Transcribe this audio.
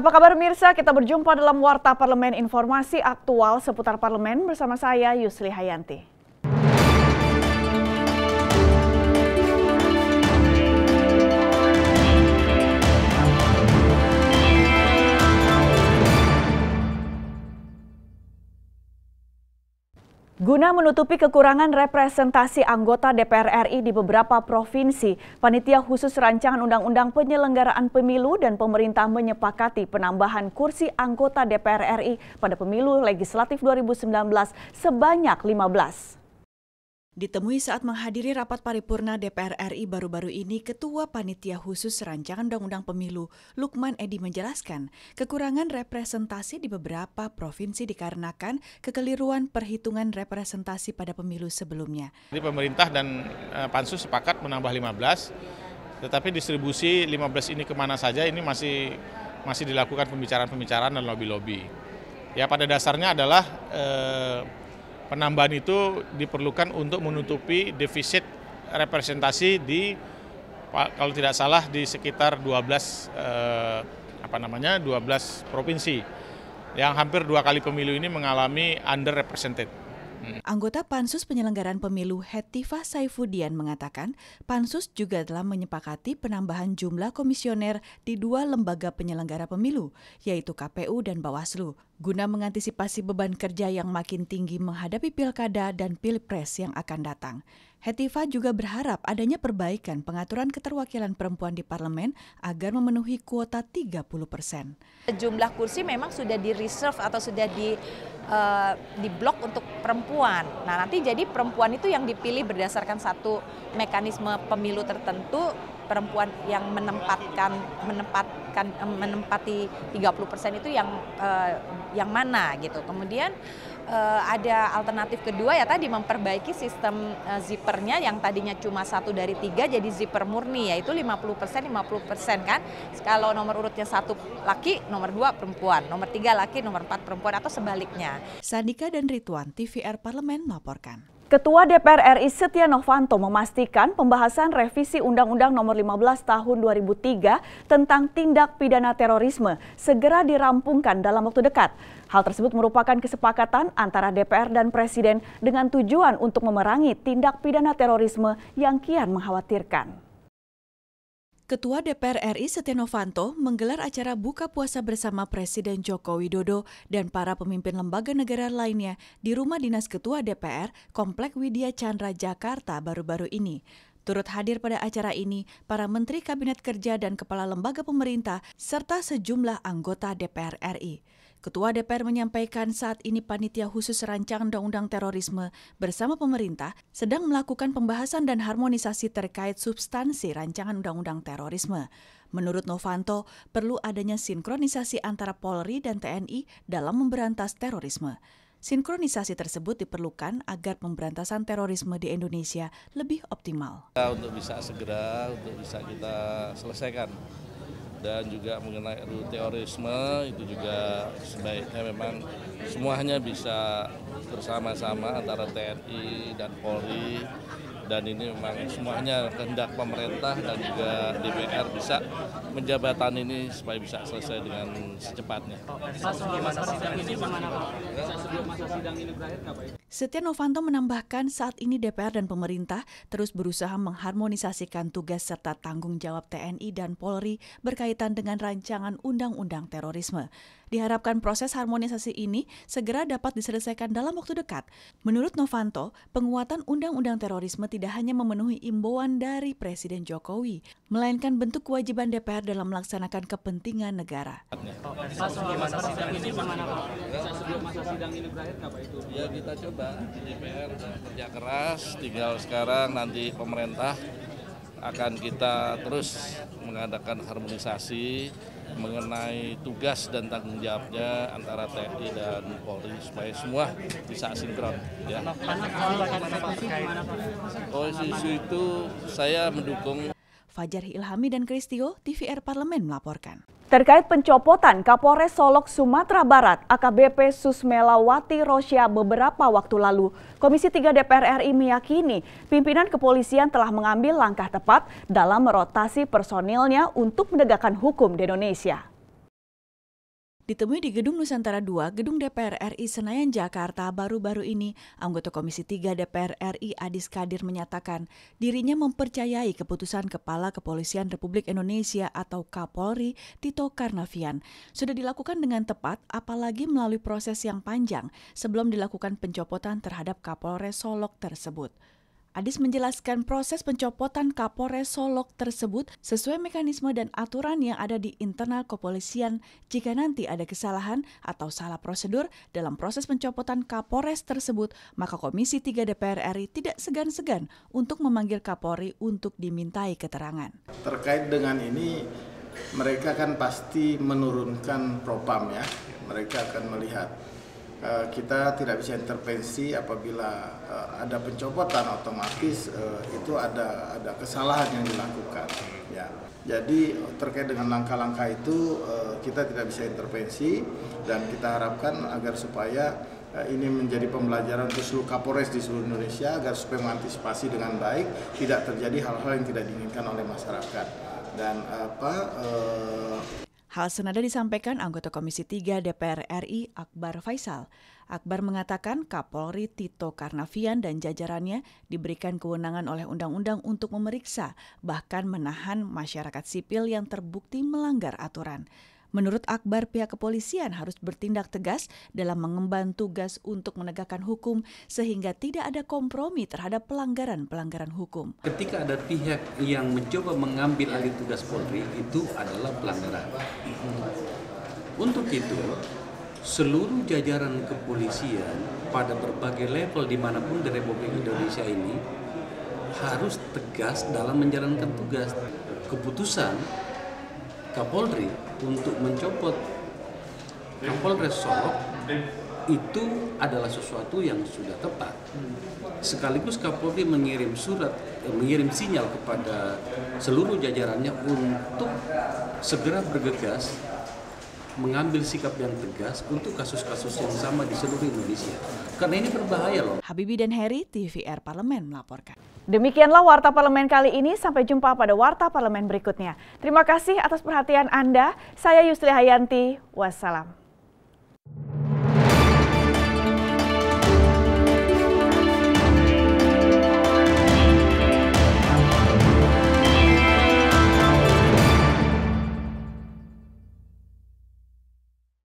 Apa kabar pemirsa? Kita berjumpa dalam Warta Parlemen, informasi aktual seputar parlemen bersama saya Yusli Hayanti. Guna menutupi kekurangan representasi anggota DPR RI di beberapa provinsi, Panitia Khusus Rancangan Undang-Undang Penyelenggaraan Pemilu dan pemerintah menyepakati penambahan kursi anggota DPR RI pada pemilu legislatif 2019 sebanyak 15. Ditemui saat menghadiri rapat paripurna DPR RI baru-baru ini, Ketua Panitia Khusus Rancangan Undang-Undang Pemilu, Lukman Edi menjelaskan, kekurangan representasi di beberapa provinsi dikarenakan kekeliruan perhitungan representasi pada pemilu sebelumnya. Jadi pemerintah dan Pansus sepakat menambah 15, tetapi distribusi 15 ini kemana saja ini masih dilakukan pembicaraan-pembicaraan dan lobby-lobby. Ya pada dasarnya adalah penambahan itu diperlukan untuk menutupi defisit representasi di, kalau tidak salah, di sekitar 12 provinsi yang hampir 2 kali pemilu ini mengalami underrepresented. Anggota Pansus Penyelenggaraan Pemilu Hetifah Saifudian mengatakan, Pansus juga telah menyepakati penambahan jumlah komisioner di 2 lembaga penyelenggara pemilu, yaitu KPU dan Bawaslu, guna mengantisipasi beban kerja yang makin tinggi menghadapi pilkada dan pilpres yang akan datang. Hetifah juga berharap adanya perbaikan pengaturan keterwakilan perempuan di parlemen agar memenuhi kuota 30%. Jumlah kursi memang sudah di-reserve atau sudah diblok untuk perempuan. Nah, nanti jadi perempuan itu yang dipilih berdasarkan satu mekanisme pemilu tertentu, perempuan yang menempati 30% itu yang mana gitu. Kemudian ada alternatif kedua ya tadi memperbaiki sistem zippernya yang tadinya cuma 1 dari 3 jadi zipper murni, yaitu 50% kan. Kalau nomor urutnya 1 laki, nomor 2 perempuan, nomor 3 laki, nomor 4 perempuan atau sebaliknya. Sandika dan Ridwan, TVR Parlemen melaporkan. Ketua DPR RI Setia Novanto memastikan pembahasan revisi Undang-Undang Nomor 15 Tahun 2003 tentang tindak pidana terorisme segera dirampungkan dalam waktu dekat. Hal tersebut merupakan kesepakatan antara DPR dan Presiden dengan tujuan untuk memerangi tindak pidana terorisme yang kian mengkhawatirkan. Ketua DPR RI Setia Novanto menggelar acara buka puasa bersama Presiden Joko Widodo dan para pemimpin lembaga negara lainnya di Rumah Dinas Ketua DPR, Komplek Widya Chandra, Jakarta baru-baru ini. Turut hadir pada acara ini para Menteri Kabinet Kerja dan Kepala Lembaga Pemerintah serta sejumlah anggota DPR RI. Ketua DPR menyampaikan saat ini Panitia Khusus Rancangan Undang-Undang Terorisme bersama pemerintah sedang melakukan pembahasan dan harmonisasi terkait substansi Rancangan Undang-Undang Terorisme. Menurut Novanto, perlu adanya sinkronisasi antara Polri dan TNI dalam memberantas terorisme. Sinkronisasi tersebut diperlukan agar pemberantasan terorisme di Indonesia lebih optimal. Untuk bisa segera, untuk bisa kita selesaikan. Dan juga mengenai terorisme itu juga sebaiknya memang semuanya bisa bersama-sama antara TNI dan Polri, dan ini memang semuanya kehendak pemerintah dan juga DPR bisa menjabatan ini supaya bisa selesai dengan secepatnya. Setia Novanto menambahkan saat ini DPR dan pemerintah terus berusaha mengharmonisasikan tugas serta tanggung jawab TNI dan Polri berkaitan dengan rancangan undang-undang terorisme. Diharapkan proses harmonisasi ini segera dapat diselesaikan dalam waktu dekat. Menurut Novanto, penguatan undang-undang terorisme tidak hanya memenuhi imbauan dari Presiden Jokowi, melainkan bentuk kewajiban DPR dalam melaksanakan kepentingan negara. Ya kita coba di DPR kerja keras, tinggal sekarang nanti pemerintah akan kita terus mengadakan harmonisasi mengenai tugas dan tanggung jawabnya antara TNI dan Polri supaya semua bisa sinkron. Ya. Isu itu saya mendukung. Fajar Ilhami dan Kristio, TVR Parlemen melaporkan. Terkait pencopotan Kapolres Solok, Sumatera Barat, AKBP Susmelawati Rosya beberapa waktu lalu, Komisi 3 DPR RI meyakini pimpinan kepolisian telah mengambil langkah tepat dalam merotasi personilnya untuk menegakkan hukum di Indonesia. Ditemui di Gedung Nusantara II, Gedung DPR RI Senayan, Jakarta, baru-baru ini, anggota Komisi 3 DPR RI Adis Kadir menyatakan dirinya mempercayai keputusan Kepala Kepolisian Republik Indonesia atau Kapolri Tito Karnavian sudah dilakukan dengan tepat, apalagi melalui proses yang panjang sebelum dilakukan pencopotan terhadap Kapolres Solok tersebut. Adis menjelaskan proses pencopotan Kapolres Solok tersebut sesuai mekanisme dan aturan yang ada di internal kepolisian. Jika nanti ada kesalahan atau salah prosedur dalam proses pencopotan Kapolres tersebut, maka Komisi 3 DPR RI tidak segan-segan untuk memanggil Kapolri untuk dimintai keterangan. Terkait dengan ini, mereka kan pasti menurunkan propam ya, mereka akan melihat. Kita tidak bisa intervensi apabila ada pencopotan, otomatis itu ada kesalahan yang dilakukan. Ya. Jadi terkait dengan langkah-langkah itu kita tidak bisa intervensi dan kita harapkan agar supaya ini menjadi pembelajaran untuk seluruh Kapolres di seluruh Indonesia agar supaya mengantisipasi dengan baik tidak terjadi hal-hal yang tidak diinginkan oleh masyarakat. Dan Hal senada disampaikan anggota Komisi 3 DPR RI Akbar Faisal. Akbar mengatakan Kapolri Tito Karnavian dan jajarannya diberikan kewenangan oleh undang-undang untuk memeriksa, bahkan menahan masyarakat sipil yang terbukti melanggar aturan. Menurut Akbar, pihak kepolisian harus bertindak tegas dalam mengemban tugas untuk menegakkan hukum sehingga tidak ada kompromi terhadap pelanggaran-pelanggaran hukum. Ketika ada pihak yang mencoba mengambil alih tugas Polri, itu adalah pelanggaran. Untuk itu, seluruh jajaran kepolisian pada berbagai level dimanapun di Republik Indonesia ini harus tegas dalam menjalankan tugas. Keputusan Kapolri untuk mencopot Kapolres Solok itu adalah sesuatu yang sudah tepat. Sekaligus Kapolri mengirim sinyal kepada seluruh jajarannya untuk segera bergegas mengambil sikap yang tegas untuk kasus-kasus yang sama di seluruh Indonesia. Karena ini berbahaya loh. Habibie dan Heri, TVR Parlemen melaporkan. Demikianlah Warta Parlemen kali ini. Sampai jumpa pada Warta Parlemen berikutnya. Terima kasih atas perhatian Anda. Saya Yusri Hayanti. Wassalam.